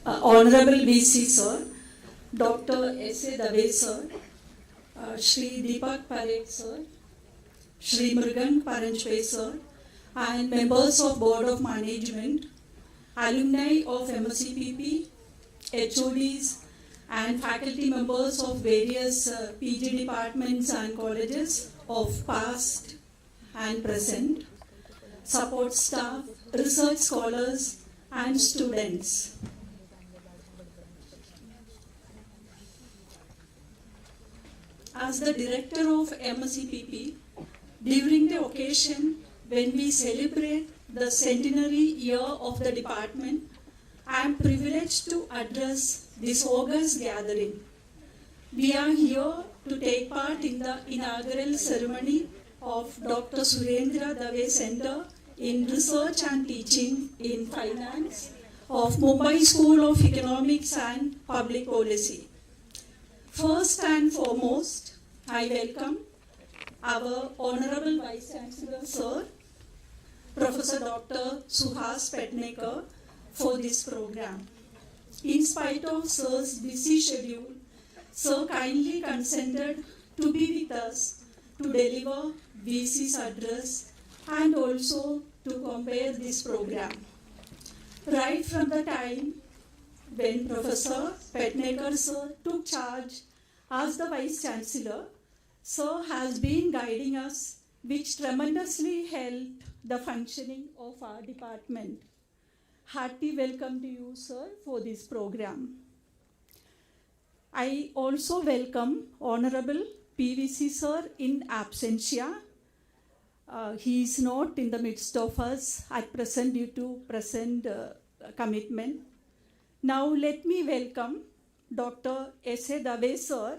Honorable VC Sir, Dr. S.A. Dave Sir, Shri Deepak Parekh Sir, Shri Murugan Paranjpe Sir, and members of Board of Management, alumni of MSCPP, HODs, and faculty members of various PG departments and colleges of past and present, support staff, research scholars, and students. As the director of MSCPP, during the occasion when we celebrate the centenary year of the department, I am privileged to address this august gathering. We are here to take part in the inaugural ceremony of Dr. Surendra Dave Center in Research and Teaching in Finance of Mumbai School of Economics and Public Policy. First and foremost, I welcome our Honorable Vice Chancellor Sir, Professor Dr. Suhas Petnekar, for this program. In spite of Sir's busy schedule, Sir kindly consented to be with us to deliver VC's address and also to compare this program. Right from the time when Professor Petnekar Sir took charge as the Vice Chancellor, Sir has been guiding us, which tremendously helped the functioning of our department. Hearty welcome to you, Sir, for this program. I also welcome Honorable PVC Sir in absentia. He is not in the midst of us at present due to present commitment. Now let me welcome Dr. S.A. Dave Sir,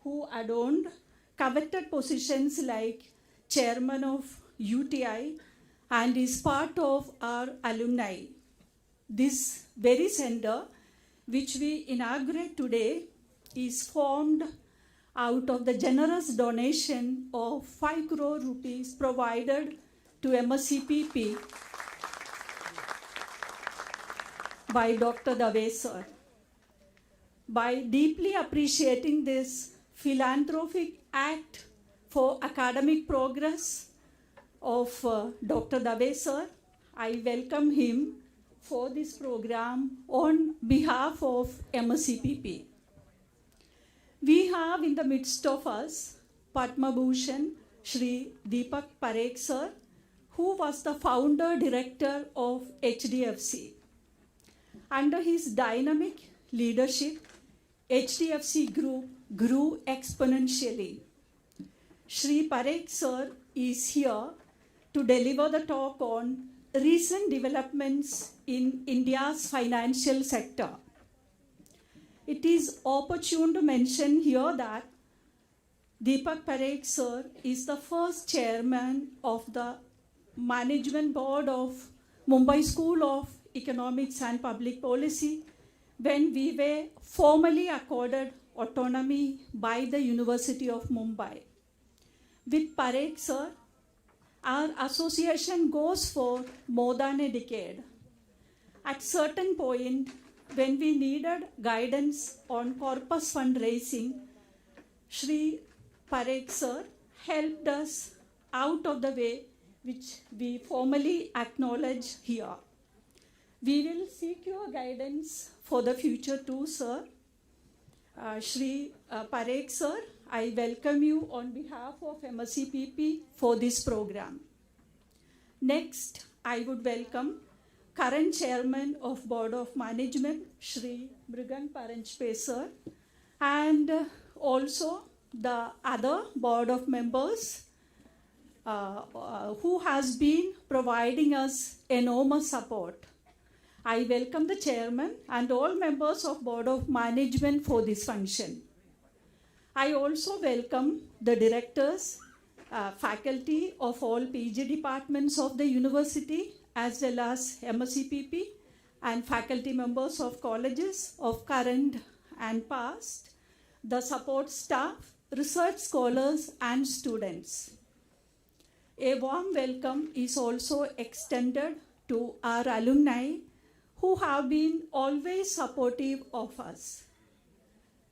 who adorned coveted positions like Chairman of UTI and is part of our alumni. This very center, which we inaugurate today, is formed out of the generous donation of 5 crore rupees provided to MSCPP by Dr. Dave Sir. By deeply appreciating this philanthropic act for academic progress of Dr. Dave Sir, I welcome him for this program on behalf of MSCPP. We have in the midst of us Padma Bhushan Shri Deepak Parekh Sir, who was the founder director of HDFC. Under his dynamic leadership, HDFC Group grew exponentially. Shri Parekh Sir is here to deliver the talk on recent developments in India's financial sector. It is opportune to mention here that Deepak Parekh Sir is the first chairman of the management board of Mumbai School of Economics and Public Policy when we were formally accorded autonomy by the University of Mumbai. With Parekh Sir, our association goes for more than a decade. At certain point, when we needed guidance on corpus fundraising, Shri Parekh Sir helped us out of the way, which we formally acknowledge here. We will seek your guidance for the future too, Sir. Shri Parekh Sir, I welcome you on behalf of MSCPP for this program. Next, I would welcome current Chairman of Board of Management, Shri Murugan Paranjpe Sir, and also the other Board of Members who has been providing us enormous support. I welcome the Chairman and all members of Board of Management for this function. I also welcome the directors, faculty of all PG departments of the university, as well as MSCPP, and faculty members of colleges of current and past, the support staff, research scholars, and students. A warm welcome is also extended to our alumni who have been always supportive of us.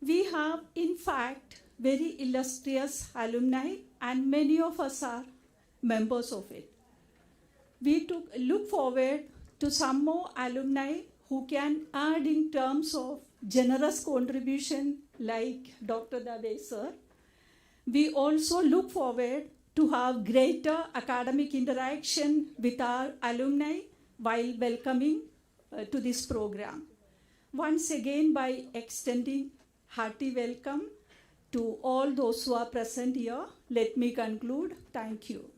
We have, in fact, very illustrious alumni, and many of us are members of it. We look forward to some more alumni who can add in terms of generous contribution like Dr. Dave sir. We also look forward to have greater academic interaction with our alumni while welcoming to this program. Once again, by extending hearty welcome to all those who are present here, let me conclude. Thank you.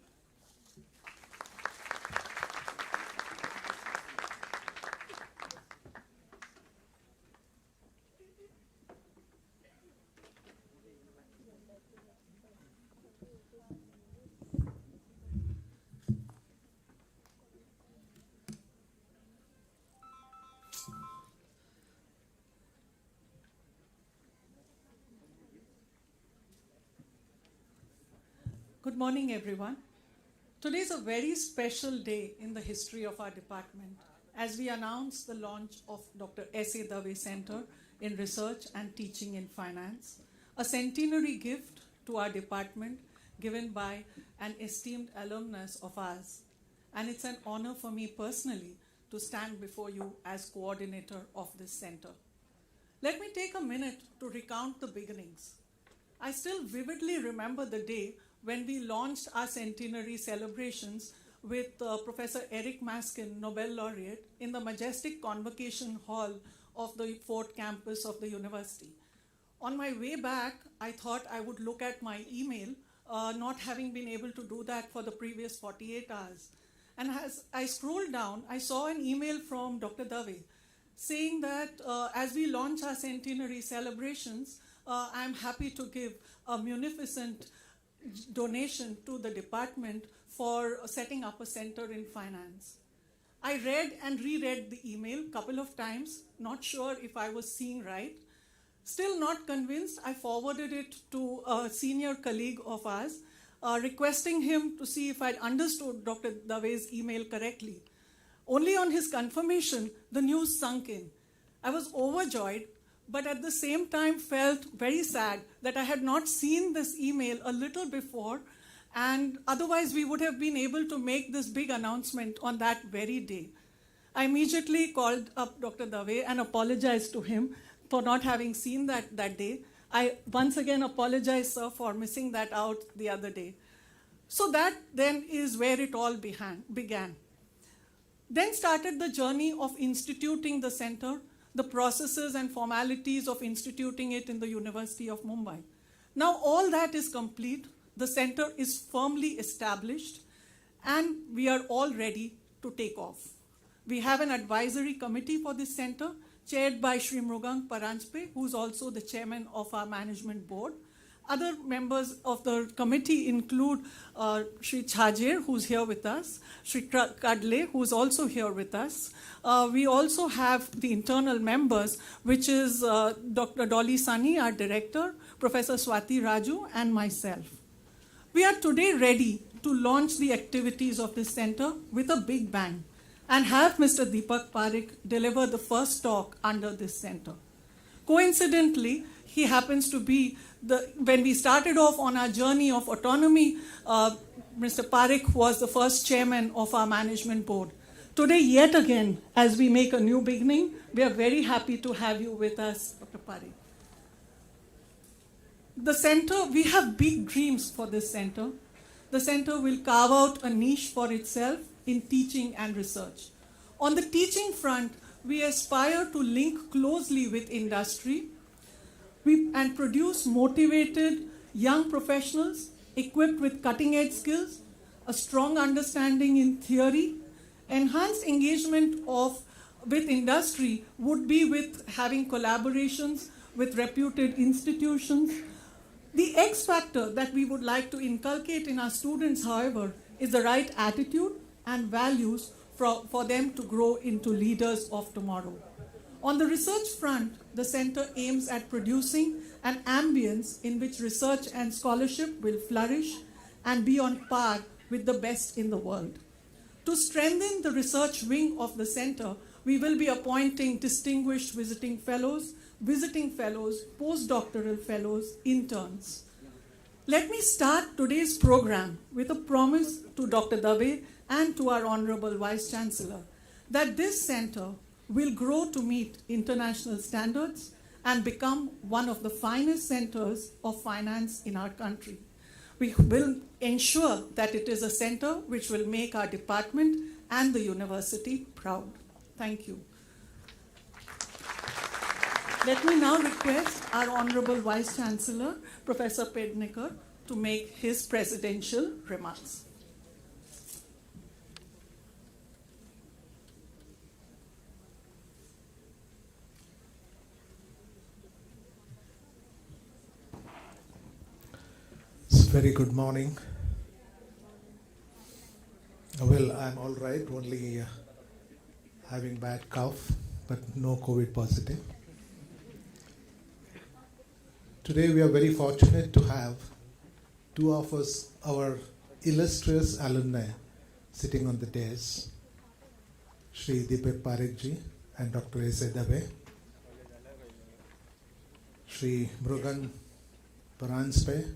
Good morning, everyone. Today is a very special day in the history of our department as we announce the launch of Dr. S.A. Dave Center in Research and Teaching in Finance, a centenary gift to our department given by an esteemed alumnus of ours. And it's an honor for me personally to stand before you as coordinator of this center. Let me take a minute to recount the beginnings. I still vividly remember the day when we launched our centenary celebrations with Professor Eric Maskin, Nobel laureate, in the majestic convocation hall of the Fort campus of the university. On my way back, I thought I would look at my email, not having been able to do that for the previous 48 hours. And as I scrolled down, I saw an email from Dr. Dave saying that as we launch our centenary celebrations, I'm happy to give a munificent donation to the department for setting up a center in finance. I read and reread the email a couple of times, not sure if I was seeing right. Still not convinced, I forwarded it to a senior colleague of ours, requesting him to see if I'd understood Dr. Dave's email correctly. Only on his confirmation, the news sunk in. I was overjoyed, but at the same time felt very sad that I had not seen this email a little before, and otherwise we would have been able to make this big announcement on that very day. I immediately called up Dr. Dave and apologized to him for not having seen that day. I once again apologize, sir, for missing that out the other day. So that then is where it all began. Then started the journey of instituting the center, the processes and formalities of instituting it in the University of Mumbai. Now all that is complete, the center is firmly established, and we are all ready to take off. We have an advisory committee for this center, chaired by Shri Mrugang Paranjpe, who's also the chairman of our management board. Other members of the committee include Shri Chhajer, who's here with us, Shri Kadle, who's also here with us. We also have the internal members, which is Dr. Dolly Sunny, our director, Professor Swati Raju, and myself. We are today ready to launch the activities of this center with a big bang and have Mr. Deepak Parekh deliver the first talk under this center. Coincidentally, he happens to be when we started off on our journey of autonomy, Mr. Parekh was the first chairman of our management board. Today, yet again, as we make a new beginning, we are very happy to have you with us, Dr. Parekh. The center, we have big dreams for this center. The center will carve out a niche for itself in teaching and research. On the teaching front, we aspire to link closely with industry and produce motivated young professionals equipped with cutting-edge skills, a strong understanding in theory. Enhanced engagement with industry would be with having collaborations with reputed institutions. The X factor that we would like to inculcate in our students, however, is the right attitude and values for them to grow into leaders of tomorrow. On the research front, the center aims at producing an ambience in which research and scholarship will flourish and be on par with the best in the world. To strengthen the research wing of the center, we will be appointing distinguished visiting fellows, postdoctoral fellows, interns. Let me start today's program with a promise to Dr. Dave and to our Honorable Vice Chancellor that this center will grow to meet international standards and become one of the finest centers of finance in our country. We will ensure that it is a center which will make our department and the university proud. Thank you. Let me now request our Honorable Vice Chancellor, Professor Pednekar, to make his presidential remarks. Very good morning. Well, I'm all right, only having bad cough, but no COVID positive. Today we are very fortunate to have two of us, our illustrious alumni, sitting on the dais, Shri Deepak Parekhji and Dr. S.A. Dave, Shri Murugan Paranspe,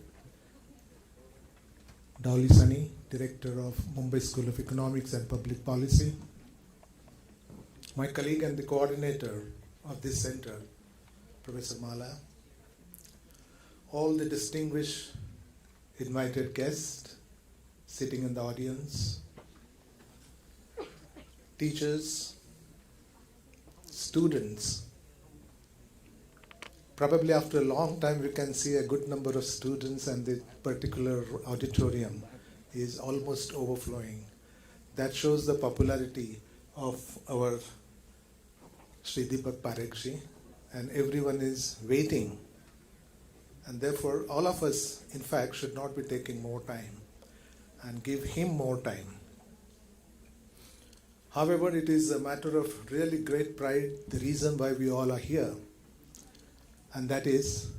Dowley Sunny, Director of Mumbai School of Economics and Public Policy, my colleague and the coordinator of this center, Professor Mala, all the distinguished invited guests sitting in the audience, teachers, students. Probably after a long time we can see a good number of students, and the particular auditorium is almost overflowing. That shows the popularity of our Shri Deepak Parekhji, and everyone is waiting. And therefore all of us, in fact, should not be taking more time and give him more time. However, it is a matter of really great pride, the reason why we all are here. And that is,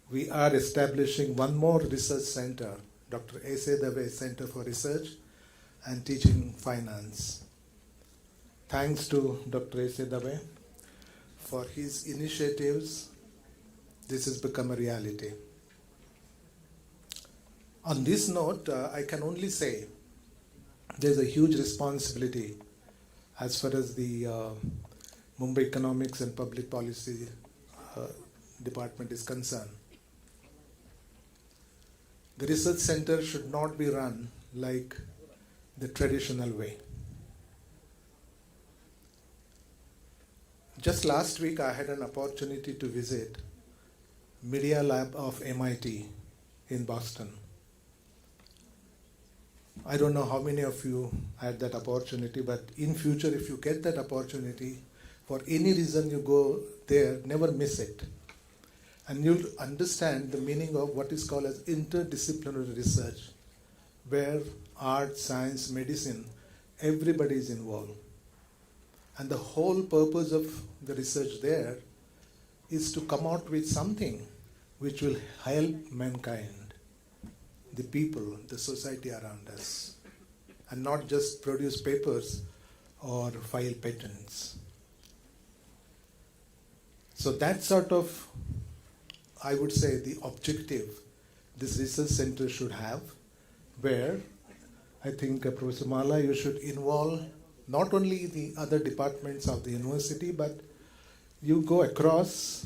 we are establishing one more research center, Dr. S.A. Dave Center for Research and Teaching Finance. Thanks to Dr. S.A. Dave for his initiatives, this has become a reality. On this note, I can only say there's a huge responsibility as far as the Mumbai Economics and Public Policy Department is concerned. The research center should not be run like the traditional way. Just last week I had an opportunity to visit Media Lab of MIT in Boston. I don't know how many of you had that opportunity, but in future if you get that opportunity, for any reason you go there, never miss it. And you'll understand the meaning of what is called as interdisciplinary research, where art, science, medicine, everybody is involved. And the whole purpose of the research there is to come out with something which will help mankind, the people, the society around us, and not just produce papers or file patents. So that sort of, I would say, the objective this research center should have, where I think Professor Mala, you should involve not only the other departments of the university, but you go across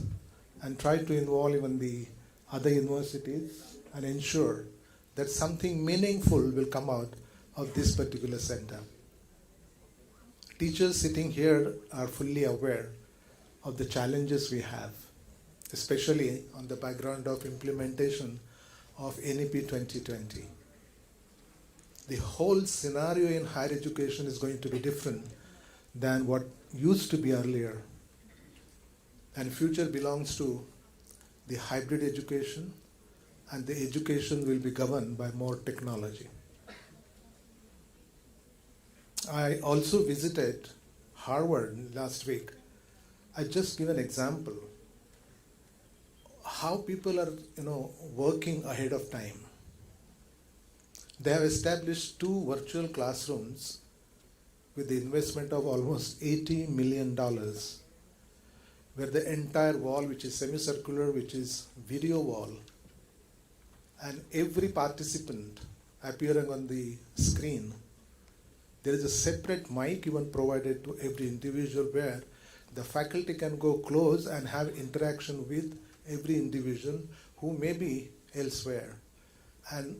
and try to involve even the other universities and ensure that something meaningful will come out of this particular center. Teachers sitting here are fully aware of the challenges we have, especially on the background of implementation of NEP 2020. The whole scenario in higher education is going to be different than what used to be earlier. And future belongs to the hybrid education, and the education will be governed by more technology. I also visited Harvard last week. I just give an example how people are, working ahead of time. They have established 2 virtual classrooms with the investment of almost $80 million, where the entire wall, which is semicircular, which is video wall, and every participant appearing on the screen, there is a separate mic even provided to every individual where the faculty can go close and have interaction with every individual who may be elsewhere and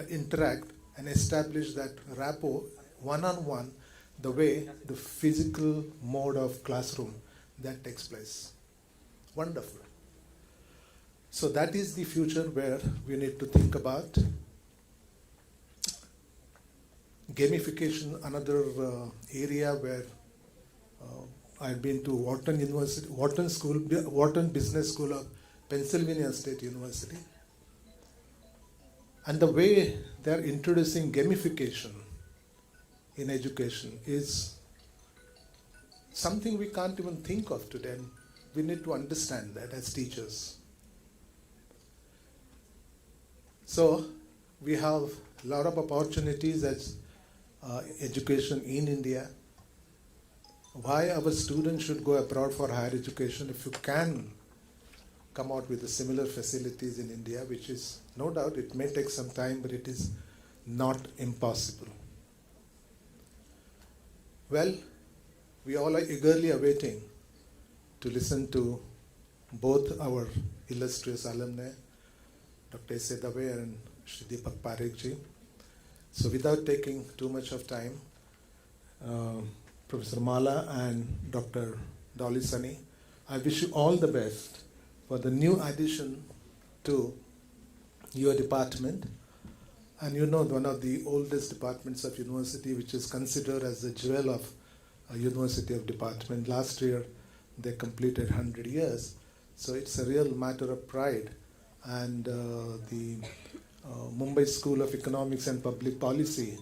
interact and establish that rapport one-on-one the way the physical mode of classroom that takes place. Wonderful. So that is the future where we need to think about. Gamification, another area where I've been to Wharton University, Wharton Business School of Pennsylvania State University. And the way they're introducing gamification in education is something we can't even think of today. And we need to understand that as teachers. So we have a lot of opportunities as education in India. Why our students should go abroad for higher education if you can come out with the similar facilities in India, which is no doubt it may take some time, but it is not impossible. Well, we all are eagerly awaiting to listen to both our illustrious alumni, Dr. S.A. Dave and Shri Deepak Parekh ji. So without taking too much of time, Professor Mala and Dr. Dolly Sunny, I wish you all the best for the new addition to your department. And you know, one of the oldest departments of university, which is considered as the jewel of a university of department. Last year, they completed 100 years. So it's a real matter of pride. And the Mumbai School of Economics and Public Policy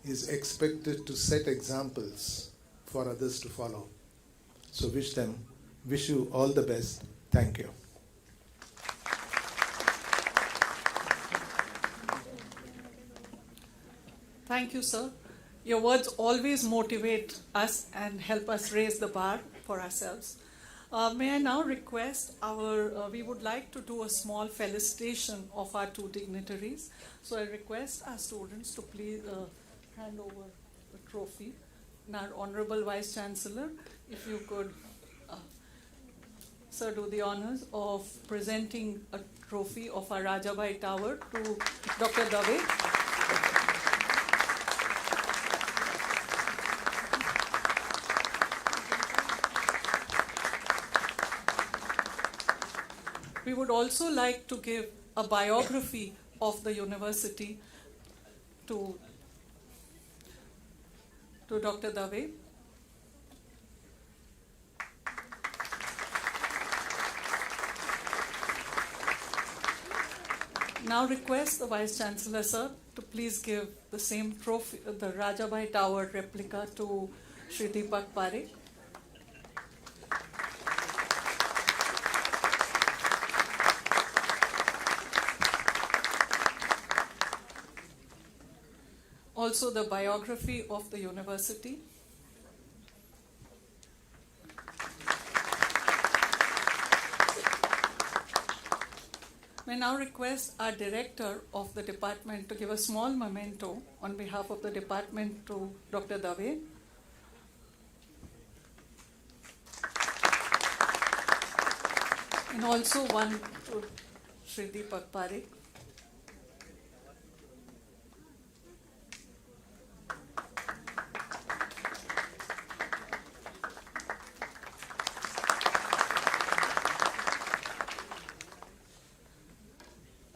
is expected to set examples for others to follow. So wish you all the best. Thank you. Thank you, sir. Your words always motivate us and help us raise the bar for ourselves. May I now request we would like to do a small felicitation of our two dignitaries. So I request our students to please hand over the trophy. And our Honorable Vice Chancellor, if you could, sir, do the honors of presenting a trophy of our Rajabai Tower to Dr. Dave. We would also like to give a biography of the university to Dr. Dave. Now request the Vice Chancellor, sir, to please give the same trophy, the Rajabai Tower replica to Shri Deepak Parekh. Also the biography of the university. May now request our director of the department to give a small memento on behalf of the department to Dr. Dave. And also one to Shri Deepak Parekh.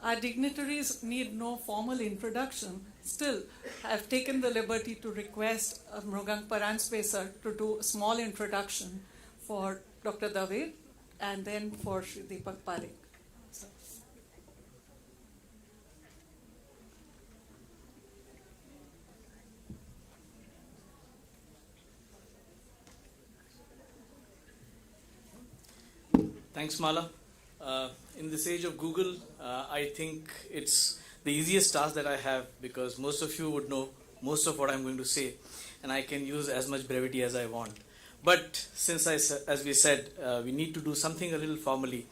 Our dignitaries need no formal introduction. Still, I have taken the liberty to request Mrugang Paranspe to do a small introduction for Dr. Dave and then for Shri Deepak Parekh. Thanks, Mala. In this age of Google, I think it's the easiest task that I have because most of you would know most of what I'm going to say, and I can use as much brevity as I want. But since as we said, we need to do something a little formally.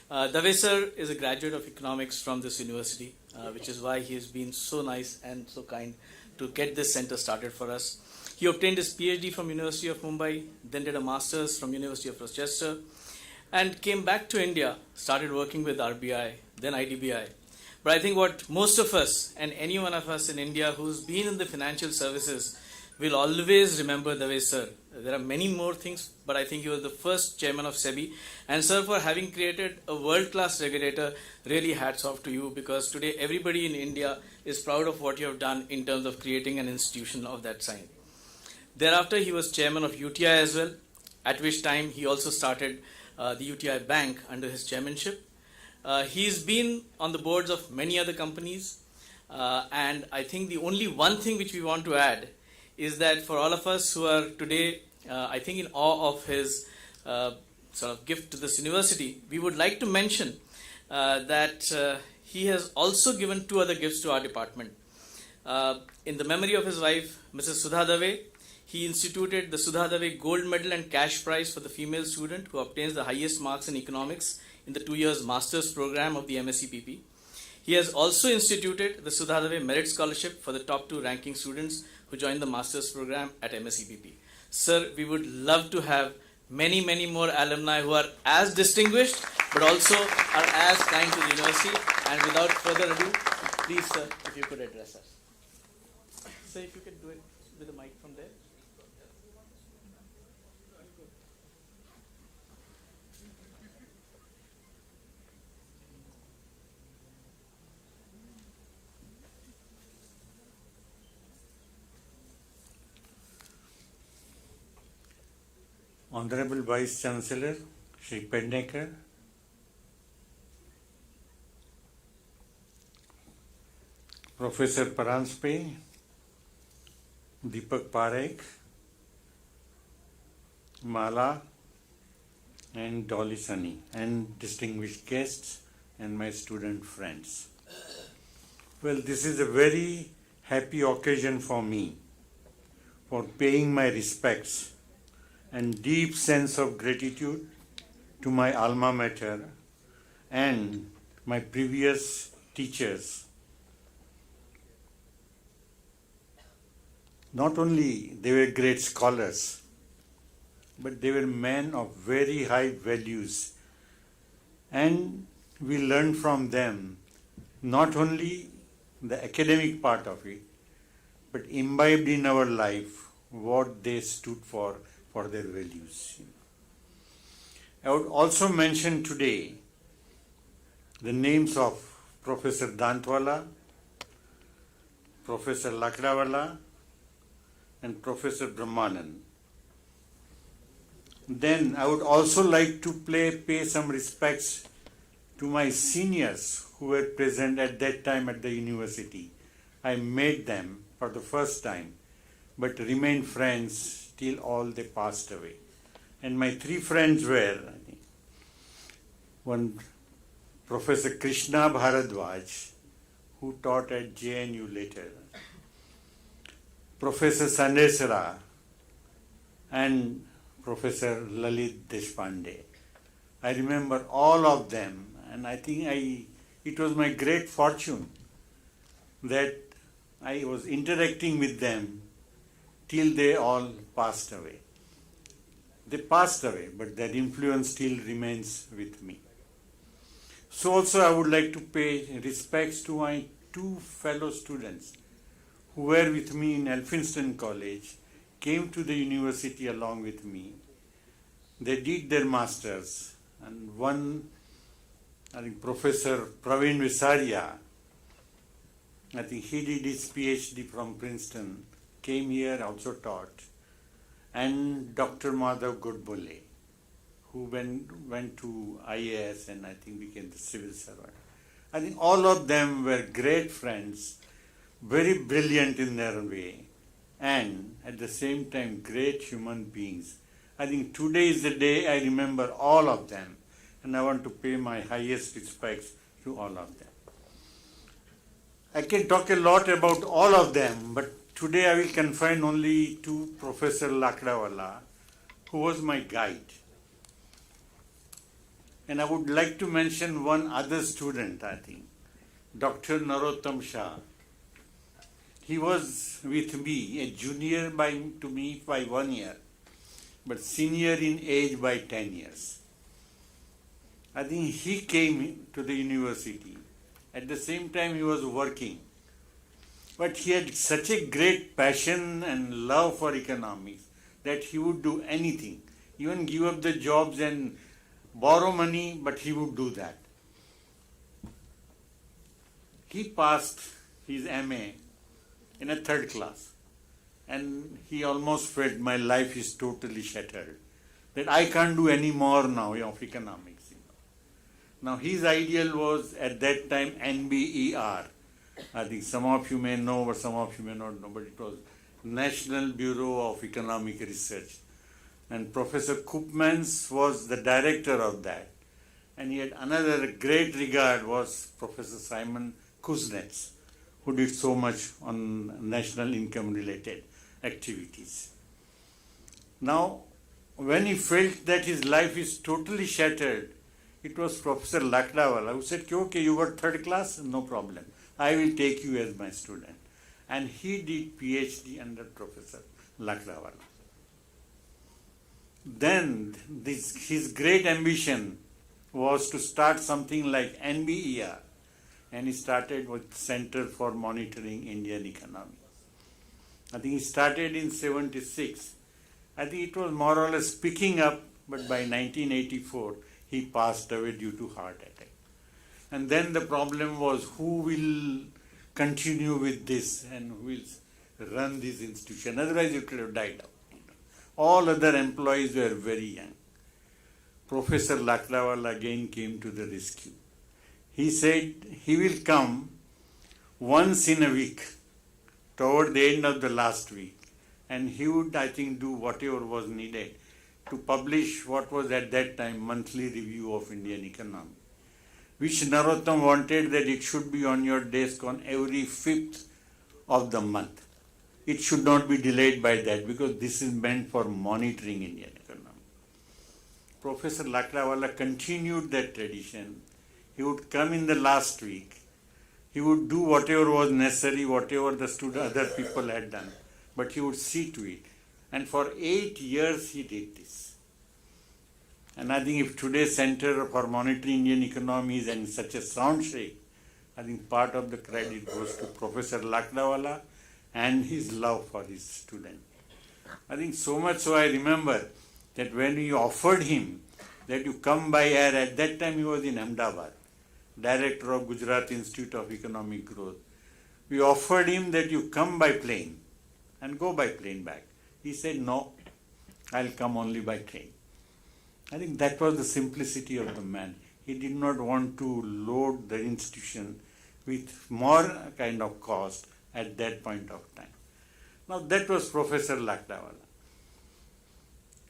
Dave sir is a graduate of economics from this university, which is why he has been so nice and so kind to get this center started for us. He obtained his PhD from University of Mumbai, then did a master's from University of Rochester, and came back to India, started working with RBI, then IDBI. But I think what most of us and any one of us in India who's been in the financial services will always remember Dave sir. There are many more things, but I think he was the first chairman of SEBI. And sir, for having created a world-class regulator, really hats off to you, because today everybody in India is proud of what you have done in terms of creating an institution of that kind. Thereafter, he was chairman of UTI as well, at which time he also started the UTI Bank under his chairmanship. He's been on the boards of many other companies, and I think the only one thing which we want to add is that for all of us who are today, I think, in awe of his sort of gift to this university, we would like to mention that he has also given 2 other gifts to our department. In the memory of his wife, Mrs. Sudha Dave, he instituted the Sudha Dave Gold Medal and Cash Prize for the female student who obtains the highest marks in economics in the 2 years master's program of the MSCPP. He has also instituted the Sudha Dave Merit Scholarship for the top 2 ranking students who joined the master's program at MSCPP. Sir, we would love to have many, many more alumni who are as distinguished but also are as kind to the university. And without further ado, please, sir, if you could address us. Sir, if you could do it with the mic from there. Honorable Vice Chancellor, Shri Pednekar, Professor Paranspe, Deepak Parekh, Mala, and Dolly Sunny, and distinguished guests and my student friends. Well, this is a very happy occasion for me for paying my respects and deep sense of gratitude to my alma mater and my previous teachers. Not only they were great scholars, but they were men of very high values, and we learned from them not only the academic part of it, but imbibed in our life what they stood for their values. I would also mention today the names of Professor Dantwala, Professor Lakdawala, and Professor Brahmanand. Then I would also like to pay some respects to my seniors who were present at that time at the university. I met them for the first time, but remained friends till all they passed away. And my 3 friends were one Professor Krishna Bharadwaj, who taught at JNU later, Professor Sandesara, and Professor Lalit Deshpande. I remember all of them, and I think it was my great fortune that I was interacting with them till they all passed away. They passed away, but their influence still remains with me. So also I would like to pay respects to my 2 fellow students who were with me in Elphinstone College, came to the university along with me. They did their masters, and one, I think Professor Praveen Visaria, I think he did his PhD from Princeton, came here, also taught, and Dr. Madhav Godbole, who went to IAS and I think became the civil servant. I think all of them were great friends, very brilliant in their way, and at the same time great human beings. I think today is the day I remember all of them, and I want to pay my highest respects to all of them. I can talk a lot about all of them, but today I will confine only to Professor Lakdawala, who was my guide. And I would like to mention one other student, I think, Dr. Narottam Shah. He was with me, a junior to me by 1 year, but senior in age by 10 years. I think he came to the university. At the same time, he was working. But he had such a great passion and love for economics that he would do anything, even give up the jobs and borrow money, but he would do that. He passed his MA in a 3rd class, and he almost felt my life is totally shattered, that I can't do any more now of economics. Now his ideal was at that time NBER. I think some of you may know, but some of you may not know, but it was National Bureau of Economic Research. And Professor Koopmans was the director of that. And he had another great regard was Professor Simon Kuznets, who did so much on national income related activities. Now, when he felt that his life is totally shattered, it was Professor Lakdawala who said, okay, you got 3rd class, no problem. I will take you as my student. And he did PhD under Professor Lakdawala. Then his great ambition was to start something like NBER, and he started with Center for Monitoring Indian Economy. I think he started in 76. I think it was more or less picking up, but by 1984 he passed away due to heart attack. And then the problem was who will continue with this and who will run this institution. Otherwise it could have died out. All other employees were very young. Professor Lakdawala again came to the rescue. He said he will come once in a week, toward the end of the last week, and he would, I think, do whatever was needed to publish what was at that time monthly review of Indian economy, which Narottam wanted that it should be on your desk on every 5th of the month. It should not be delayed by that because this is meant for monitoring Indian economy. Professor Lakdawala continued that tradition. He would come in the last week. He would do whatever was necessary, whatever the other people had done, but he would see to it. And for 8 years he did this. And I think if today's Center for Monitoring Indian Economy is in such a sound shape, I think part of the credit goes to Professor Lakdawala and his love for his student. I think so much so I remember that when we offered him that you come by air, at that time he was in Ahmedabad, director of Gujarat Institute of Economic Growth. We offered him that you come by plane and go by plane back. He said, no, I'll come only by train. I think that was the simplicity of the man. He did not want to load the institution with more kind of cost at that point of time. Now that was Professor Lakdawala.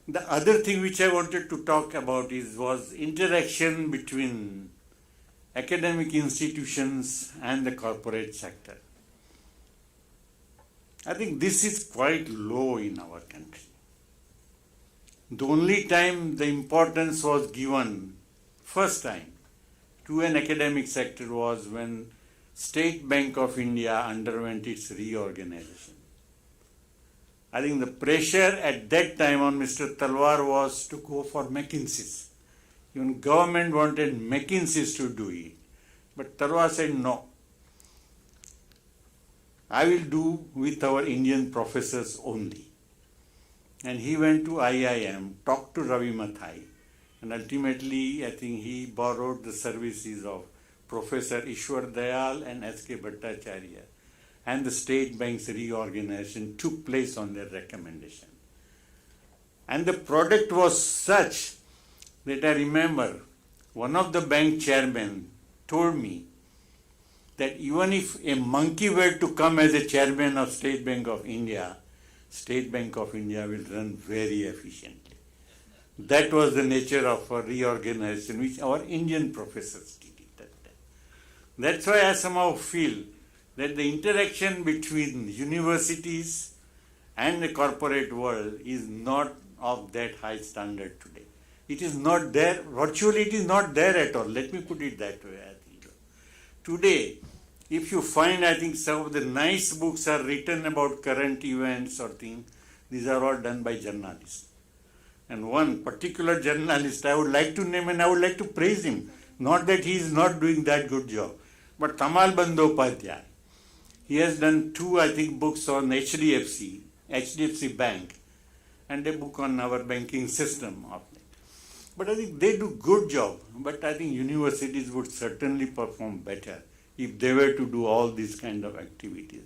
The other thing which I wanted to talk about was interaction between academic institutions and the corporate sector. I think this is quite low in our country. The only time the importance was given, first time, to an academic sector was when State Bank of India underwent its reorganization. I think the pressure at that time on Mr. Talwar was to go for McKinsey's. Even government wanted McKinsey's to do it. But Talwar said, no. I will do with our Indian professors only. And he went to IIM, talked to Ravi Mathai, and ultimately I think he borrowed the services of Professor Ishwar Dayal and S.K. Bhattacharya, and the State Bank's reorganization took place on their recommendation. And the product was such that I remember one of the bank chairmen told me that even if a monkey were to come as a chairman of State Bank of India, State Bank of India will run very efficiently. That was the nature of a reorganization which our Indian professors did at that time. That's why I somehow feel that the interaction between universities and the corporate world is not of that high standard today. It is not there, virtually it is not there at all. Let me put it that way, I think. Today, if you find, I think some of the nice books are written about current events or things, these are all done by journalists. And one particular journalist I would like to name and I would like to praise him. Not that he is not doing that good job, but Tamal Bandyopadhyay. He has done 2, I think, books on HDFC Bank, and a book on our banking system. But I think they do good job. But I think universities would certainly perform better if they were to do all these kind of activities.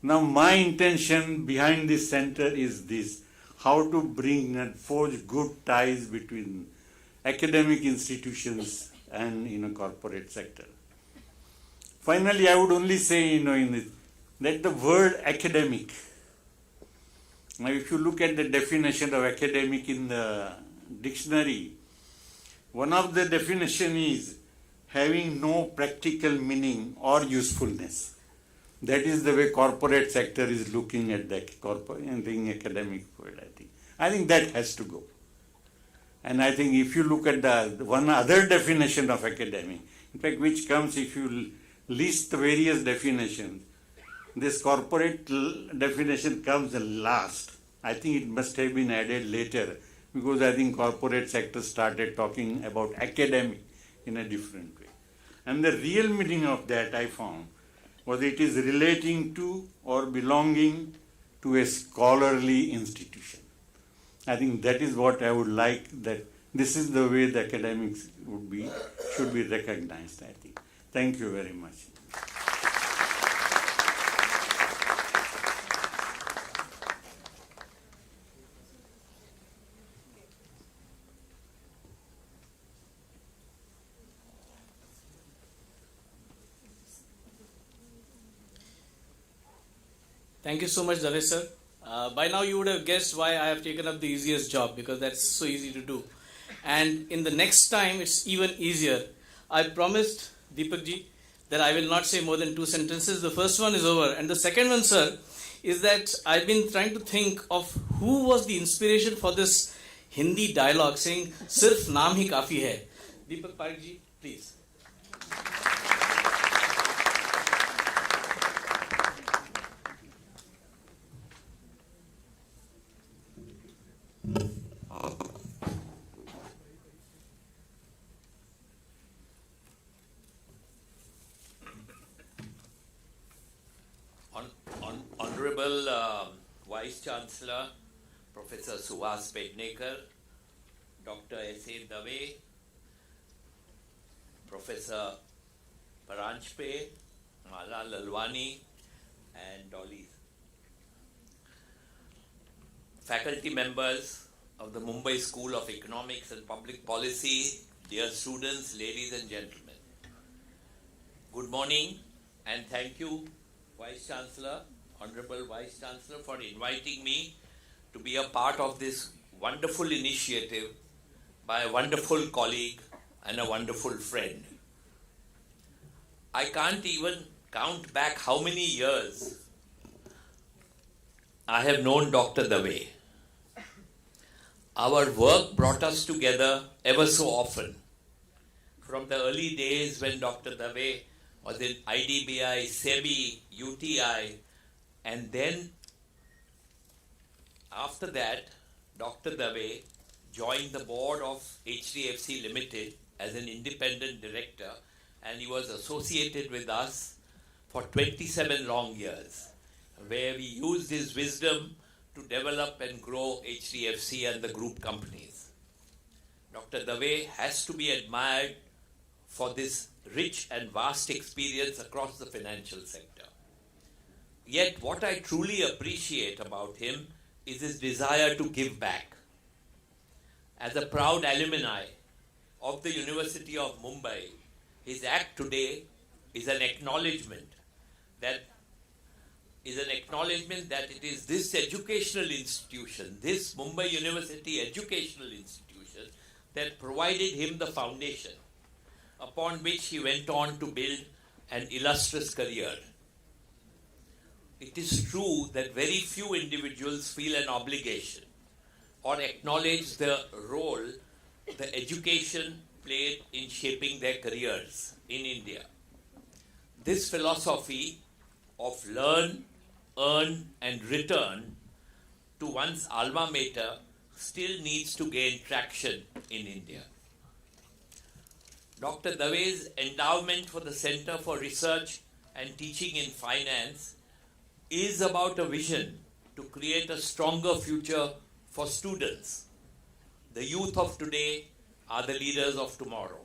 Now my intention behind this center is this: how to bring and forge good ties between academic institutions and corporate sector. Finally, I would only say that the word academic. Now, if you look at the definition of academic in the dictionary, one of the definition is having no practical meaning or usefulness. That is the way corporate sector is looking at the corporate and the academic world, I think that has to go. And I think if you look at the one other definition of academic, in fact, which comes if you list the various definitions, this corporate definition comes last. I think it must have been added later, because I think corporate sector started talking about academic in a different way. And the real meaning of that, I found, was it is relating to or belonging to a scholarly institution. I think that is what I would like, that this is the way the academics should be recognized, I think. Thank you very much. Thank you so much, Dave sir. By now you would have guessed why I have taken up the easiest job, because that's so easy to do. And in the next time it's even easier. I promised Deepak ji that I will not say more than 2 sentences. The first one is over. And the second one, sir, is that I've been trying to think of who was the inspiration for this Hindi dialogue saying, "Sirf naam hi kafi hai." Deepak Parekh ji, please. Honorable Vice Chancellor, Professor Suhas Pednekar, Dr. S.A. Dave, Professor Paranjpe, Mala Lalwani, and Dolly. Faculty members of the Mumbai School of Economics and Public Policy, dear students, ladies and gentlemen. Good morning and thank you, Vice Chancellor, Honorable Vice Chancellor, for inviting me to be a part of this wonderful initiative by a wonderful colleague and a wonderful friend. I can't even count back how many years I have known Dr. Dave. Our work brought us together ever so often. From the early days when Dr. Dave was in IDBI, SEBI, UTI, and then after that, Dr. Dave joined the board of HDFC Limited as an independent director, and he was associated with us for 27 long years, where we used his wisdom to develop and grow HDFC and the group companies. Dr. Dave has to be admired for this rich and vast experience across the financial sector. Yet what I truly appreciate about him is his desire to give back. As a proud alumni of the University of Mumbai, his act today is an acknowledgement that it is this educational institution, this Mumbai University educational institution, that provided him the foundation upon which he went on to build an illustrious career. it is true that very few individuals feel an obligation or acknowledge the role the education played in shaping their careers in India. This philosophy of learn, earn, and return to one's alma mater still needs to gain traction in India. Dr. Dave's endowment for the Center for Research and Teaching in Finance is about a vision to create a stronger future for students. The youth of today are the leaders of tomorrow.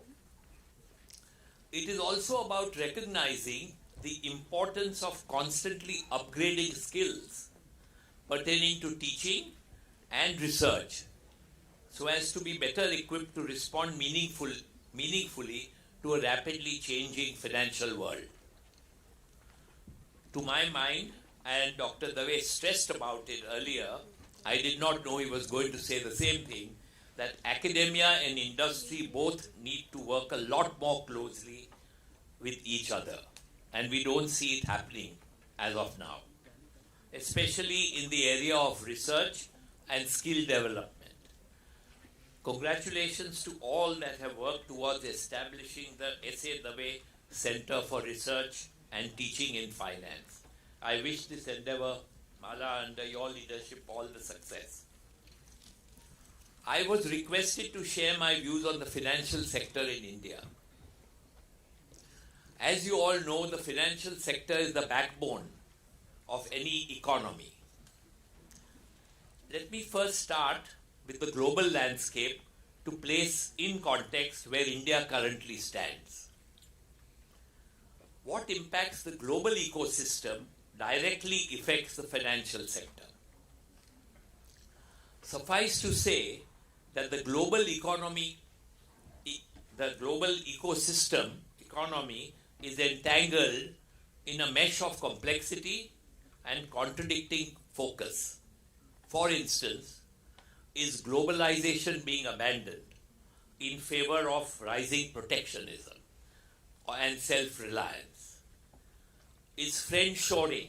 It is also about recognizing the importance of constantly upgrading skills pertaining to teaching and research so as to be better equipped to respond meaningfully to a rapidly changing financial world. To my mind, and Dr. Dave stressed about it earlier, I did not know he was going to say the same thing, that academia and industry both need to work a lot more closely with each other. And we don't see it happening as of now, especially in the area of research and skill development. Congratulations to all that have worked towards establishing the S.A. Dave Center for Research and Teaching in Finance. I wish this endeavor, Mala, under your leadership, all the success. I was requested to share my views on the financial sector in India. As you all know, the financial sector is the backbone of any economy. Let me first start with the global landscape to place in context where India currently stands. What impacts the global ecosystem directly affects the financial sector. Suffice to say that the global economy, the global ecosystem economy is entangled in a mesh of complexity and contradicting focus. For instance, is globalization being abandoned in favor of rising protectionism and self-reliance? Is friendshoring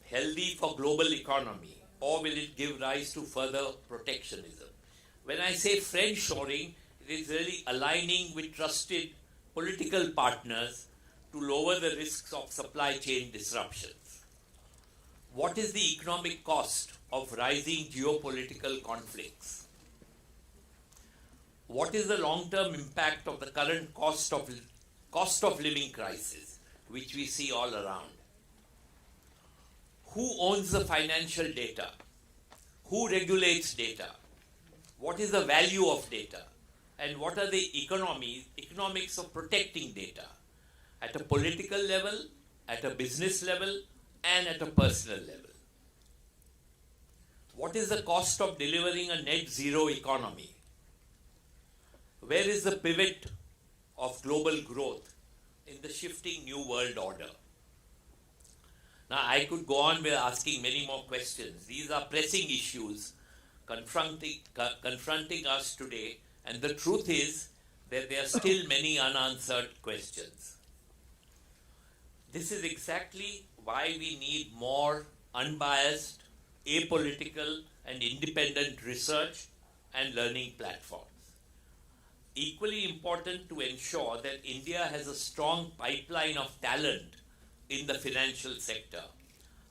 healthy for global economy, or will it give rise to further protectionism? When I say friendshoring, it is really aligning with trusted political partners to lower the risks of supply chain disruptions. What is the economic cost of rising geopolitical conflicts? What is the long-term impact of the current cost of living crisis, which we see all around? Who owns the financial data? Who regulates data? What is the value of data? And what are the economics of protecting data at a political level, at a business level, and at a personal level? What is the cost of delivering a net zero economy? Where is the pivot of global growth in the shifting new world order? Now, I could go on with asking many more questions. These are pressing issues confronting us today, and the truth is that there are still many unanswered questions. This is exactly why we need more unbiased, apolitical, and independent research and learning platforms. Equally important to ensure that India has a strong pipeline of talent in the financial sector.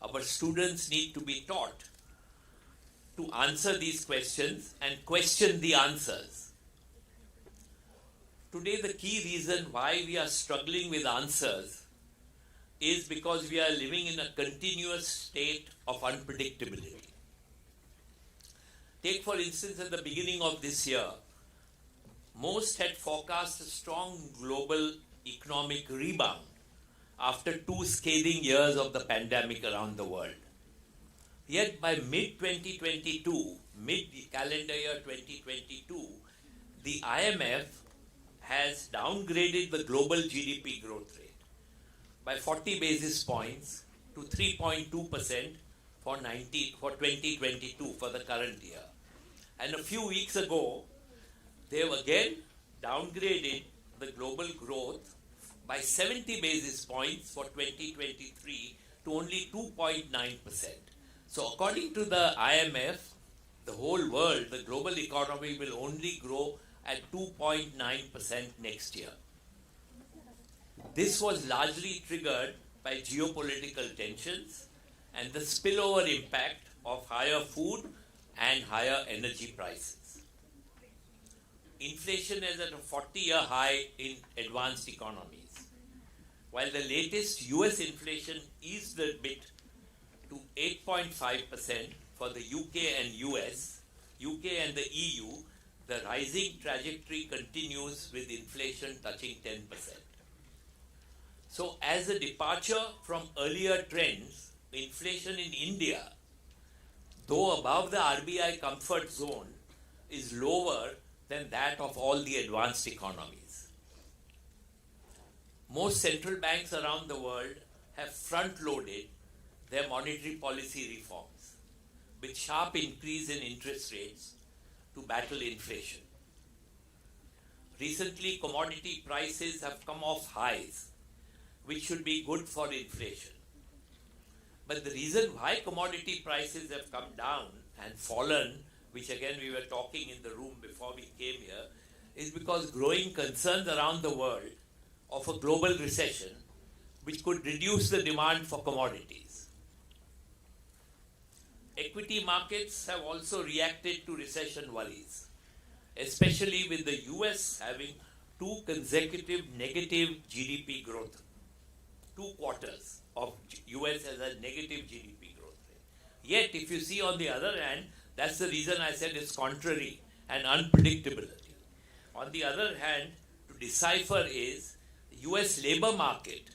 Our students need to be taught to answer these questions and question the answers. Today, the key reason why we are struggling with answers is because we are living in a continuous state of unpredictability. Take, for instance, at the beginning of this year, most had forecast a strong global economic rebound after 2 scathing years of the pandemic around the world. Yet by mid-2022, mid-calendar year 2022, the IMF has downgraded the global GDP growth rate by 40 basis points to 3.2% for 2022, for the current year. And a few weeks ago, they have again downgraded the global growth by 70 basis points for 2023 to only 2.9%. So according to the IMF, the whole world, the global economy will only grow at 2.9% next year. This was largely triggered by geopolitical tensions and the spillover impact of higher food and higher energy prices. Inflation is at a 40-year high in advanced economies, while the latest US inflation eased a bit to 8.5% for the UK and UK and the EU. The rising trajectory continues with inflation touching 10%. So as a departure from earlier trends, inflation in India, though above the RBI comfort zone, is lower than that of all the advanced economies. Most central banks around the world have front-loaded their monetary policy reforms with sharp increase in interest rates to battle inflation. Recently, commodity prices have come off highs, which should be good for inflation. But the reason why commodity prices have come down and fallen, which again we were talking in the room before we came here, is because growing concerns around the world of a global recession, which could reduce the demand for commodities. Equity markets have also reacted to recession worries, especially with the US having 2 consecutive negative GDP growth. 2 quarters of US as a negative GDP growth rate. Yet, if you see on the other hand, that's the reason I said it's contrary and unpredictability. On the other hand, to decipher is the US labor market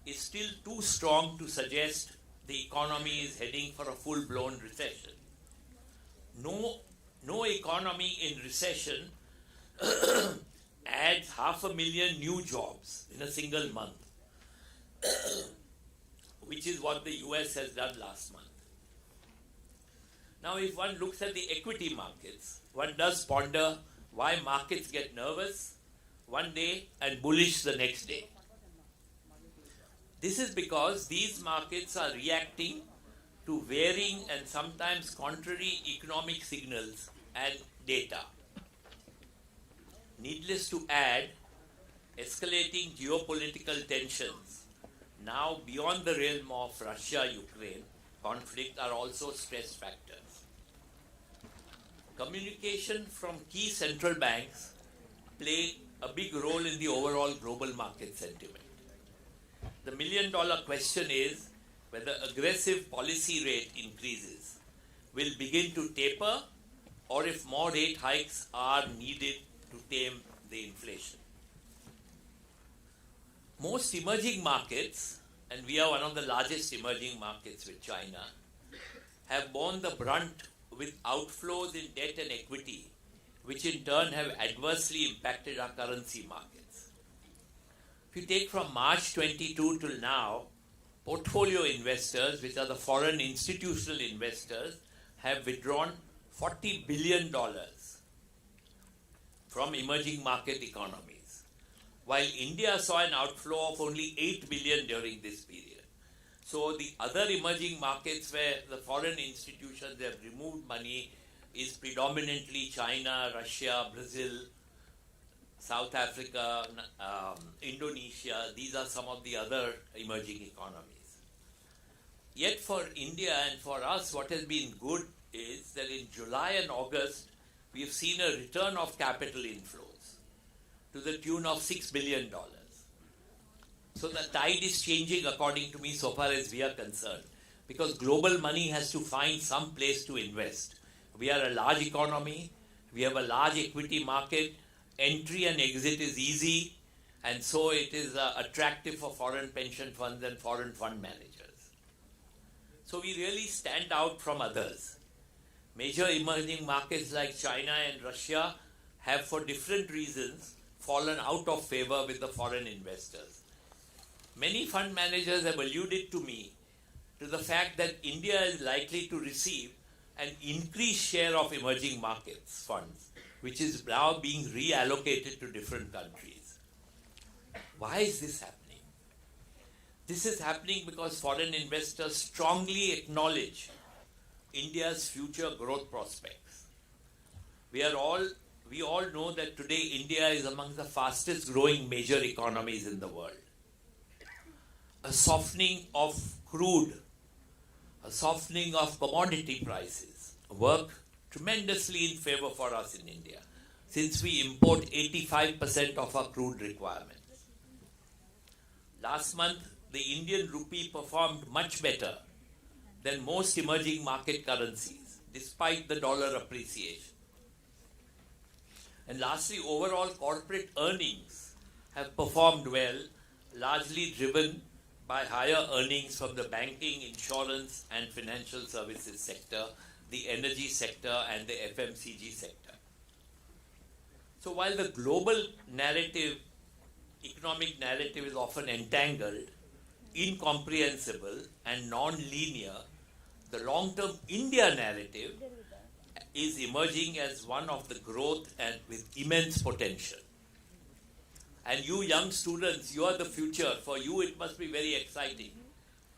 is still too strong to suggest the economy is heading for a full-blown recession. No economy in recession adds 500,000 new jobs in a single month, which is what the US has done last month. Now, if one looks at the equity markets, one does ponder why markets get nervous one day and bullish the next day. This is because these markets are reacting to varying and sometimes contrary economic signals and data. Needless to add, escalating geopolitical tensions, now beyond the realm of Russia-Ukraine conflict, are also stress factors. Communication from key central banks play a big role in the overall global market sentiment. The million-dollar question is whether aggressive policy rate increases will begin to taper or if more rate hikes are needed to tame the inflation. Most emerging markets, and we are one of the largest emerging markets with China, have borne the brunt with outflows in debt and equity, which in turn have adversely impacted our currency markets. If you take from March 22 till now, portfolio investors, which are the foreign institutional investors, have withdrawn $40 billion from emerging market economies, while India saw an outflow of only $8 billion during this period. So the other emerging markets where the foreign institutions have removed money is predominantly China, Russia, Brazil, South Africa, Indonesia. These are some of the other emerging economies. Yet for India and for us, what has been good is that in July and August, we have seen a return of capital inflows to the tune of $6 billion. So the tide is changing, according to me, so far as we are concerned, because global money has to find some place to invest. We are a large economy, we have a large equity market, entry and exit is easy, and so it is attractive for foreign pension funds and foreign fund managers. So we really stand out from others. Major emerging markets like China and Russia have, for different reasons, fallen out of favor with the foreign investors. Many fund managers have alluded to me to the fact that India is likely to receive an increased share of emerging markets funds, which is now being reallocated to different countries. Why is this happening? This is happening because foreign investors strongly acknowledge India's future growth prospects. We all know that today India is among the fastest growing major economies in the world. A softening of crude, a softening of commodity prices work tremendously in favor for us in India, since we import 85% of our crude requirements. Last month, the Indian rupee performed much better than most emerging market currencies, despite the dollar appreciation. And lastly, overall corporate earnings have performed well, largely driven by higher earnings from the banking, insurance and financial services sector, the energy sector and the FMCG sector. So while the global narrative, economic narrative is often entangled, incomprehensible and non-linear, the long-term India narrative is emerging as one of the growth and with immense potential. And you young students, you are the future. For you, it must be very exciting.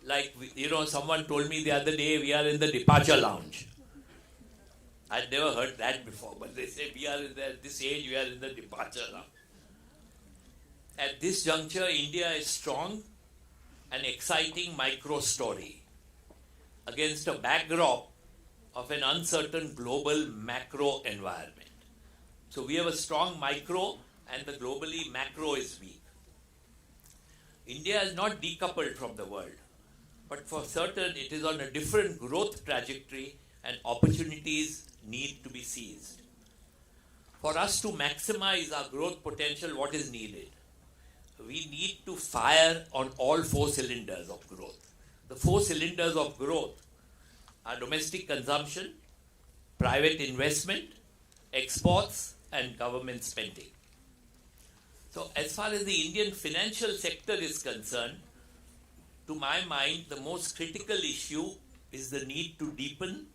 Like, someone told me the other day, we are in the departure lounge. I'd never heard that before, but they say we are at this age, we are in the departure lounge. At this juncture, India is strong, an exciting micro story against a backdrop of an uncertain global macro environment. So we have a strong micro and the globally macro is weak. India is not decoupled from the world, but for certain it is on a different growth trajectory and opportunities need to be seized. For us to maximize our growth potential, what is needed? We need to fire on all four cylinders of growth. The four cylinders of growth are domestic consumption, private investment, exports, and government spending. So as far as the Indian financial sector is concerned, to my mind, the most critical issue is the need to deepen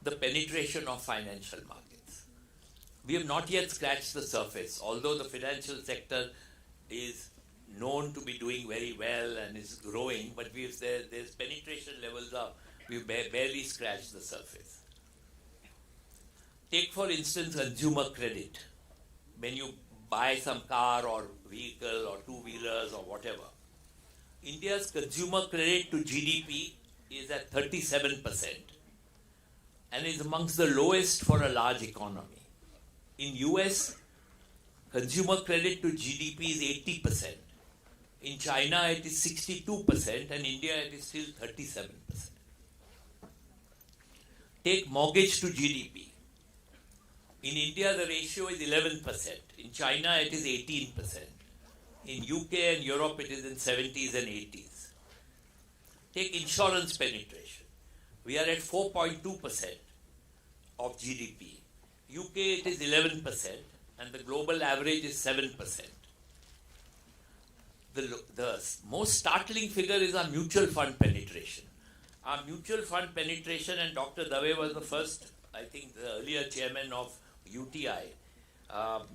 the penetration of financial markets. We have not yet scratched the surface, although the financial sector is known to be doing very well and is growing, but there's penetration levels up. We've barely scratched the surface. Take for instance consumer credit. When you buy some car or vehicle or two-wheelers or whatever, India's consumer credit to GDP is at 37% and is amongst the lowest for a large economy. In US, consumer credit to GDP is 80%. In China, it is 62%, and India, it is still 37%. Take mortgage to GDP. In India, the ratio is 11%. In China, it is 18%. In UK and Europe, it is in 70s and 80s. Take insurance penetration. We are at 4.2% of GDP. UK, it is 11%, and the global average is 7%. The most startling figure is our mutual fund penetration. Our mutual fund penetration, and Dr. Dave was the first, I think, the earlier chairman of UTI.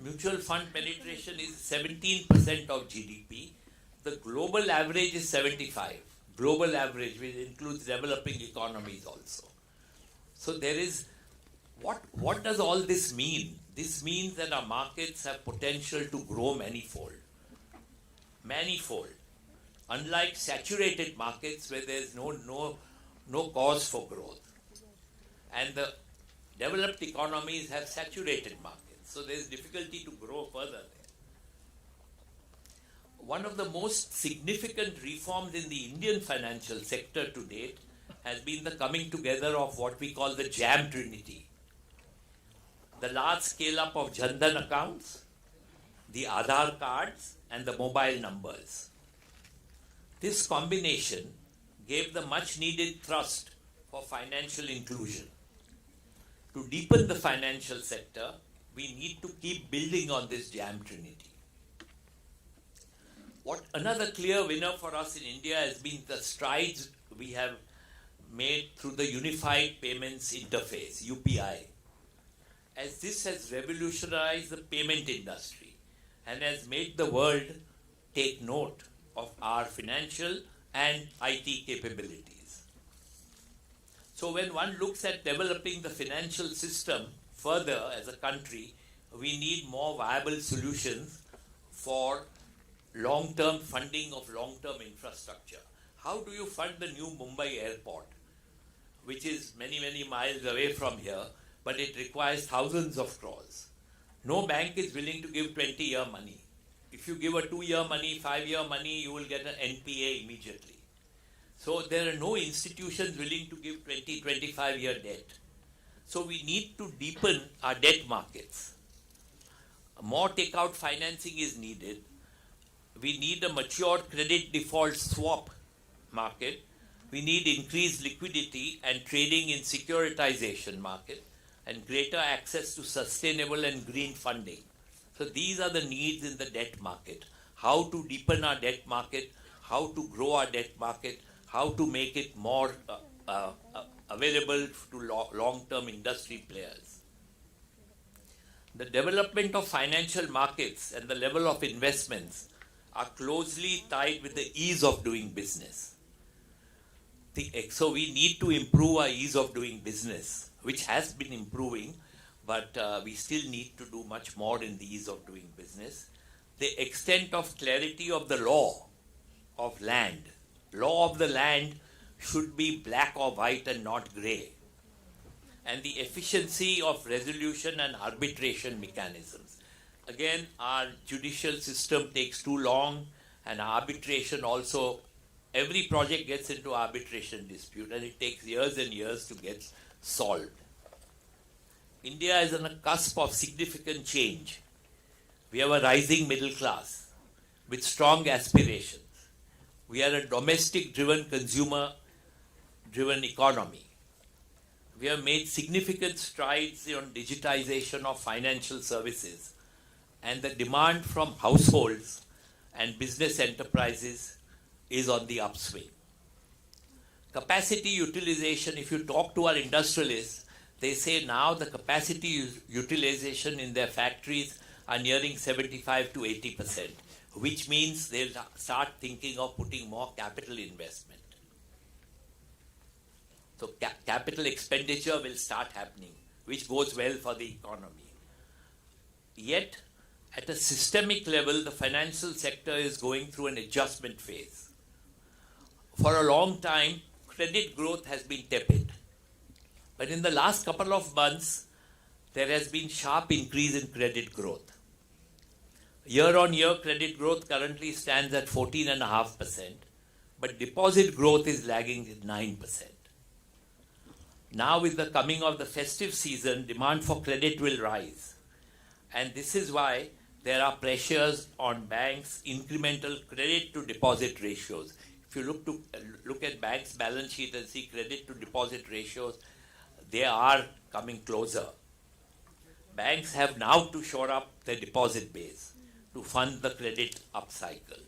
Mutual fund penetration is 17% of GDP. The global average is 75%. Global average, which includes developing economies also. So there is, what does all this mean? This means that our markets have potential to grow manifold. Manifold. Unlike saturated markets where there is no cause for growth. And the developed economies have saturated markets. So there is difficulty to grow further there. One of the most significant reforms in the Indian financial sector to date has been the coming together of what we call the JAM Trinity. The large scale up of Jan Dhan accounts, the Aadhaar cards, and the mobile numbers. This combination gave the much needed thrust for financial inclusion. To deepen the financial sector, we need to keep building on this JAM Trinity. Another clear winner for us in India has been the strides we have made through the Unified Payments Interface, UPI. As this has revolutionized the payment industry and has made the world take note of our financial and IT capabilities. So when one looks at developing the financial system further as a country, we need more viable solutions for long-term funding of long-term infrastructure. How do you fund the new Mumbai airport, which is many, many miles away from here, but it requires thousands of crores? No bank is willing to give 20-year money. If you give a 2-year money, 5-year money, you will get an NPA immediately. So there are no institutions willing to give 20, 25-year debt. So we need to deepen our debt markets. More takeout financing is needed. We need a mature credit default swap market. We need increased liquidity and trading in securitization market and greater access to sustainable and green funding. So these are the needs in the debt market. How to deepen our debt market, how to grow our debt market, how to make it more available to long-term industry players. The development of financial markets and the level of investments are closely tied with the ease of doing business. So we need to improve our ease of doing business, which has been improving, but we still need to do much more in the ease of doing business. The extent of clarity of the law of land. Law of the land should be black or white and not grey. And the efficiency of resolution and arbitration mechanisms. Again, our judicial system takes too long, and arbitration also, every project gets into arbitration dispute and it takes years and years to get solved. India is on the cusp of significant change. We have a rising middle class with strong aspirations. We are a domestic-driven, consumer-driven economy. We have made significant strides on digitization of financial services, and the demand from households and business enterprises is on the upswing. Capacity utilization, if you talk to our industrialists, they say now the capacity utilization in their factories are nearing 75 to 80%, which means they'll start thinking of putting more capital investment. So capital expenditure will start happening, which bodes well for the economy. Yet, at a systemic level, the financial sector is going through an adjustment phase. For a long time, credit growth has been tepid. But in the last couple of months, there has been sharp increase in credit growth. Year-on-year credit growth currently stands at 14.5%, but deposit growth is lagging at 9%. Now with the coming of the festive season, demand for credit will rise. And this is why there are pressures on banks' incremental credit to deposit ratios. If you look at banks' balance sheet and see credit to deposit ratios, they are coming closer. Banks have now to shore up their deposit base to fund the credit upcycle.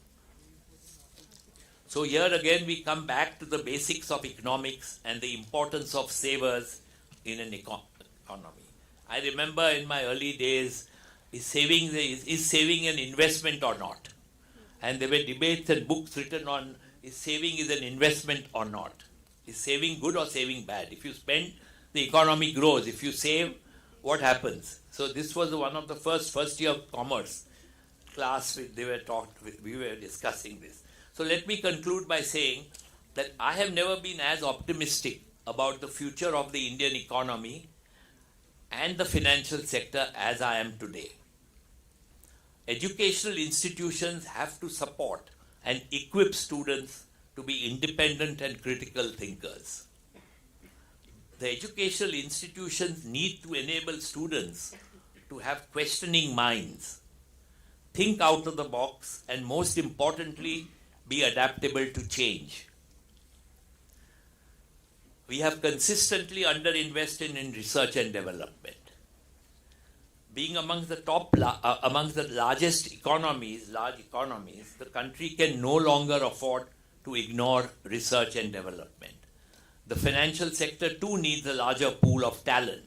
So here again we come back to the basics of economics and the importance of savers in an economy. I remember in my early days, is saving an investment or not? And there were debates and books written on is saving is an investment or not? Is saving good or saving bad? If you spend, the economy grows. If you save, what happens? So this was one of the first year of commerce class we were discussing this. So let me conclude by saying that I have never been as optimistic about the future of the Indian economy and the financial sector as I am today. Educational institutions have to support and equip students to be independent and critical thinkers. The educational institutions need to enable students to have questioning minds, think out of the box, and most importantly, be adaptable to change. We have consistently underinvested in research and development. Being amongst the largest economies, large economies, the country can no longer afford to ignore research and development. The financial sector too needs a larger pool of talent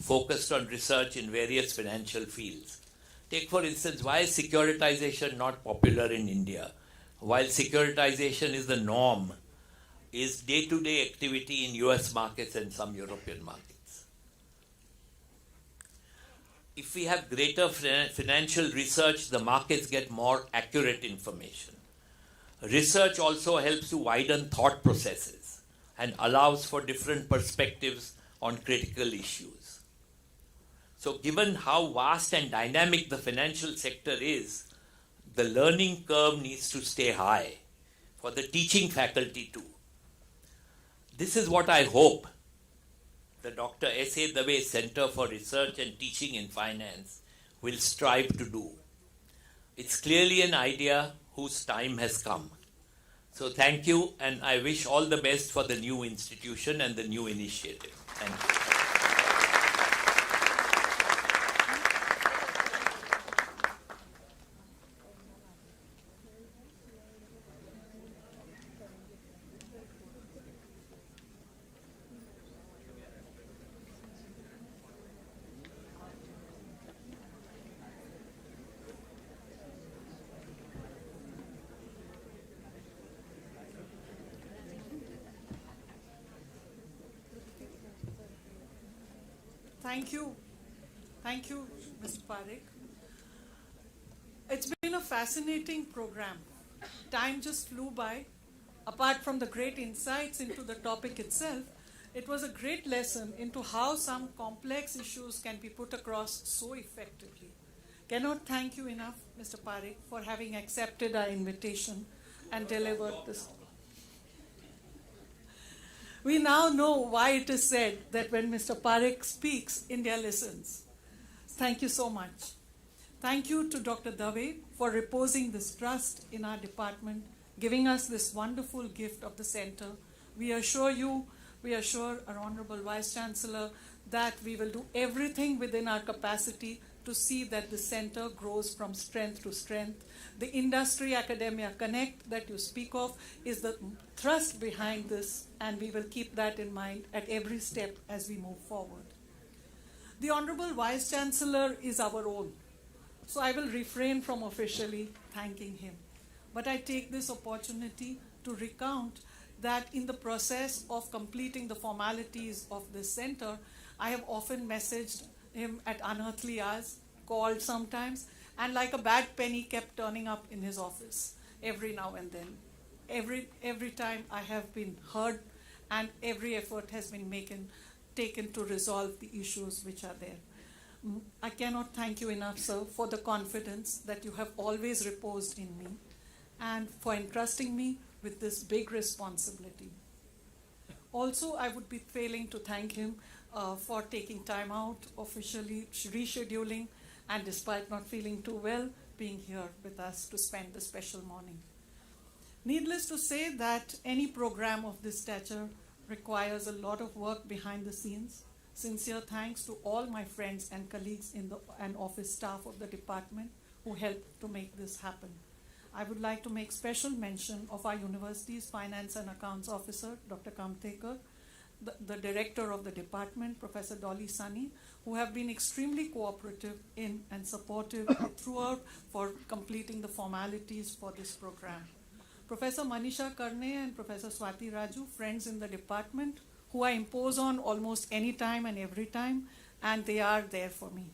focused on research in various financial fields. Take for instance, why is securitization not popular in India? While securitization is the norm, is day-to-day activity in US markets and some European markets. If we have greater financial research, the markets get more accurate information. Research also helps to widen thought processes and allows for different perspectives on critical issues. So given how vast and dynamic the financial sector is, the learning curve needs to stay high for the teaching faculty too. This is what I hope the Dr. S.A. Dave Center for Research and Teaching in Finance will strive to do. It's clearly an idea whose time has come. So thank you, and I wish all the best for the new institution and the new initiative. Thank you. Thank you, Mr. Parekh. It's been a fascinating program. Time just flew by. Apart from the great insights into the topic itself, it was a great lesson into how some complex issues can be put across so effectively. Cannot thank you enough, Mr. Parekh, for having accepted our invitation and delivered this. We now know why it is said that when Mr. Parekh speaks, India listens. Thank you so much. Thank you to Dr. Dave for reposing this trust in our department, giving us this wonderful gift of the center. We assure our Honorable Vice Chancellor that we will do everything within our capacity to see that the center grows from strength to strength. The Industry Academia Connect that you speak of is the thrust behind this, and we will keep that in mind at every step as we move forward. The Honorable Vice Chancellor is our own, so I will refrain from officially thanking him. But I take this opportunity to recount that in the process of completing the formalities of this center, I have often messaged him at unearthly hours, called sometimes, and like a bad penny kept turning up in his office every now and then. Every time I have been heard, and every effort has been taken to resolve the issues which are there. I cannot thank you enough, sir, for the confidence that you have always reposed in me and for entrusting me with this big responsibility. Also, I would be failing to thank him for taking time out, officially rescheduling, and despite not feeling too well, being here with us to spend the special morning. Needless to say that any program of this stature requires a lot of work behind the scenes. Sincere thanks to all my friends and colleagues and office staff of the department who helped to make this happen. I would like to make special mention of our university's Finance and Accounts Officer, Dr. Kamtekar, the director of the department, Professor Dolly Sunny, who have been extremely cooperative in and supportive throughout for completing the formalities for this program. Professor Manisha Karne and Professor Swati Raju, friends in the department, who I impose on almost any time and every time, and they are there for me.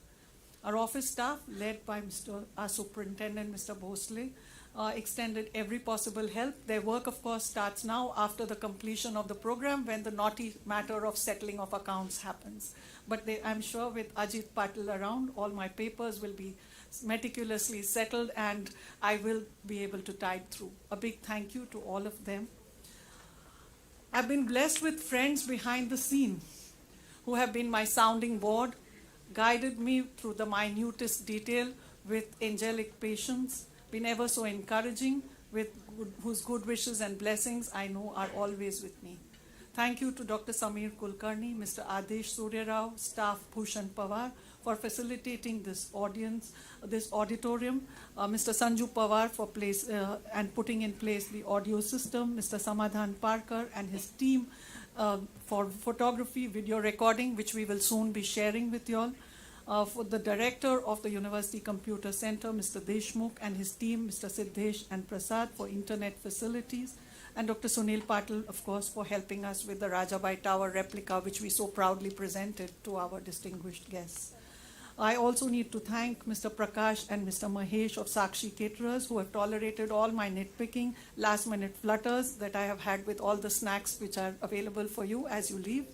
Our office staff, led by our superintendent, Mr. Bhosle, extended every possible help. Their work, of course, starts now after the completion of the program when the naughty matter of settling of accounts happens. But I'm sure with Ajit Patil around, all my papers will be meticulously settled and I will be able to tide through. A big thank you to all of them. I've been blessed with friends behind the scene who have been my sounding board, guided me through the minutest detail with angelic patience, been ever so encouraging, whose good wishes and blessings I know are always with me. Thank you to Dr. Samir Kulkarni, Mr. Adesh Surya Rao, staff Bhushan Pawar for facilitating this auditorium, Mr. Sanju Pawar for and putting in place the audio system, Mr. Samadhan Parkar and his team for photography, video recording, which we will soon be sharing with you all. for the director of the University Computer Center, Mr. Deshmukh, and his team, Mr. Siddhesh and Prasad, for internet facilities, and Dr. Sunil Patil, of course, for helping us with the Rajabai Tower replica, which we so proudly presented to our distinguished guests. I also need to thank Mr. Prakash and Mr. Mahesh of Sakshi Caterers, who have tolerated all my nitpicking, last-minute flutters that I have had with all the snacks which are available for you as you leave.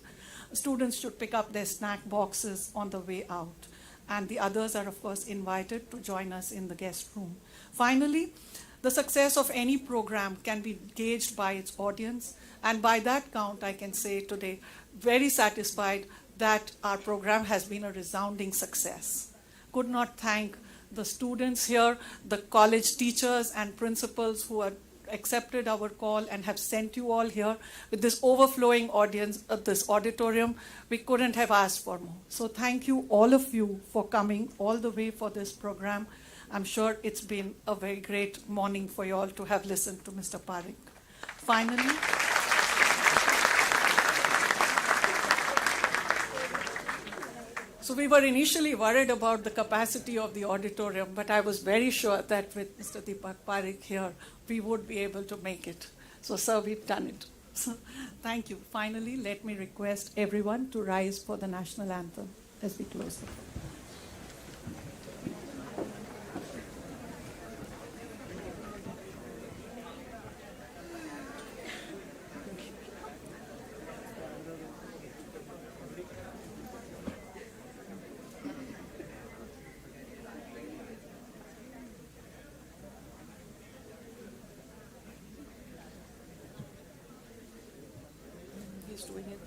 Students should pick up their snack boxes on the way out. And the others are, of course, invited to join us in the guest room. Finally, the success of any program can be gauged by its audience. And by that count, I can say today, very satisfied that our program has been a resounding success. Could not thank the students here, the college teachers and principals who have accepted our call and have sent you all here with this overflowing audience of this auditorium. We couldn't have asked for more. So thank you, all of you, for coming all the way for this program. I'm sure it's been a very great morning for you all to have listened to Mr. Parekh. Finally, so we were initially worried about the capacity of the auditorium, but I was very sure that with Mr. Deepak Parekh here, we would be able to make it. So, sir, we've done it. So, thank you. Finally, let me request everyone to rise for the national anthem as we close. He's doing it.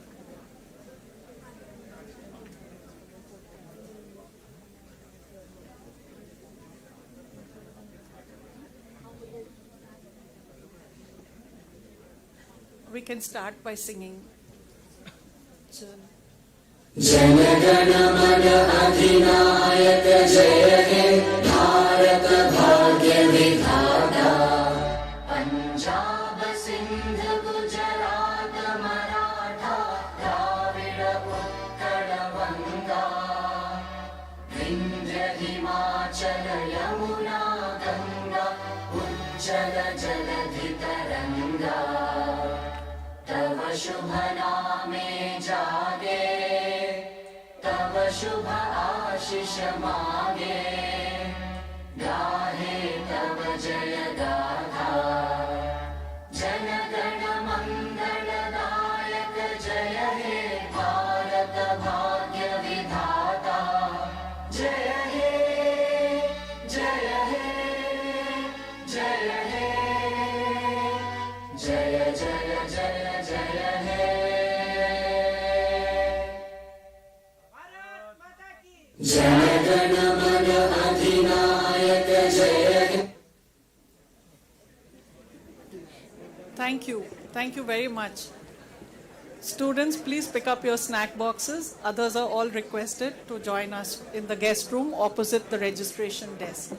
We can start by singing. जनगण मन अधिनायक जय हे भारत भाग्य विधाता पंजाब सिंध गुजरात मराठा द्राविड़ उत्कल बंगा विंध्य हिमाचल यमुना गंगा उज्जल जलधि तरंगा तव शुभ नामे जागे तव शुभ आशीष मागे गाहे तव जय गाथा जन गण मंगल दायक जय हे भारत भाग्य विधाता जय हे जय हे जय हे जय जय जय जय हे जय गण मन अधिनायक जय हे। Thank you. Thank you very much. Students, please pick up your snack boxes. Others are all requested to join us in the guest room opposite the registration desk.